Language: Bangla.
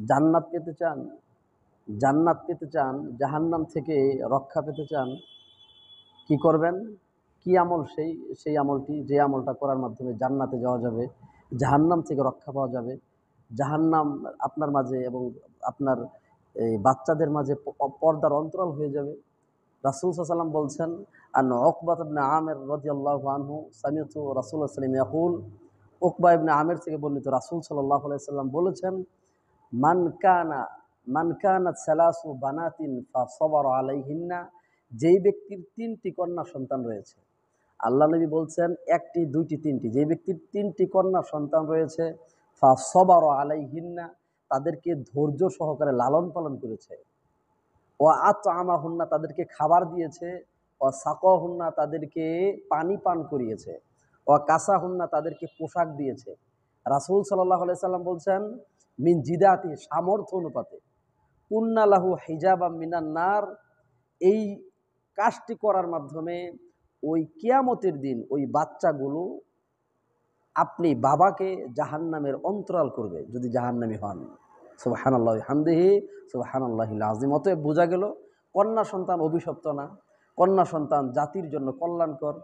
জান্নাত পেতে চান, জান্নাত পেতে চান, জাহান্নাম থেকে রক্ষা পেতে চান, কি করবেন? কি আমল সেই আমলটি, যে আমলটা করার মাধ্যমে জান্নাতে যাওয়া যাবে, জাহান্নাম থেকে রক্ষা পাওয়া যাবে, জাহান্নাম আপনার মাঝে এবং আপনার এই বাচ্চাদের মাঝে পর্দার অন্তরাল হয়ে যাবে। রাসূল সাল্লাল্লাহু আলাইহি ওয়াসাল্লাম বলছেন, আন উকবা ইবনে আমির রাদিয়াল্লাহু আনহু সামি'তু রাসূলুল্লাহ সাল্লাল্লাহু আলাইহি ওয়াসাল্লাম ইয়াকুল, উকবা ইবনে আমির থেকে বর্ণিত, রাসূল সাল্লাল্লাহু আলাইহি ওয়াসাল্লাম বলেছেন, মান কানা মান কানাত সালাসু বানাতিন ফাসাবারা আলাইহিন্না, যেই ব্যক্তির ৩টি কন্যা সন্তান রয়েছে, আল্লাহ নবী বলছেন ১টি, ২টি, ৩টি, যে ব্যক্তির ৩টি কন্যা সন্তান রয়েছে, ফাসাবারা আলাইহিন্না, তাদেরকে ধৈর্য সহকারে লালন পালন করেছে, ও আতআমাহুন্না, তাদেরকে খাবার দিয়েছে, ও সাকাহুন্না, তাদেরকে পানি পান করিয়েছে, ও কাসাহুন্না, তাদেরকে পোশাক দিয়েছে। রাসূল সাল্লাল্লাহু আলাইহি সাল্লাম বলছেন, মিন জিদাতি, সামর্থ্য অনুপাতে, কুন্না লাহু হিজাবাম মিনান নার, এই কাজটি করার মাধ্যমে ওই কিয়ামতের দিন ওই বাচ্চাগুলো আপনি বাবাকে জাহান্নামের অন্তরাল করবে, যদি জাহান্নামী হন। সুবহানাল্লাহি ওয়া বিহামদিহি, সুবহানাল্লাহিল আযীম। অতএব বোঝা গেল কন্যা সন্তান অভিশপ্ত না, কন্যা সন্তান জাতির জন্য কল্যাণকর।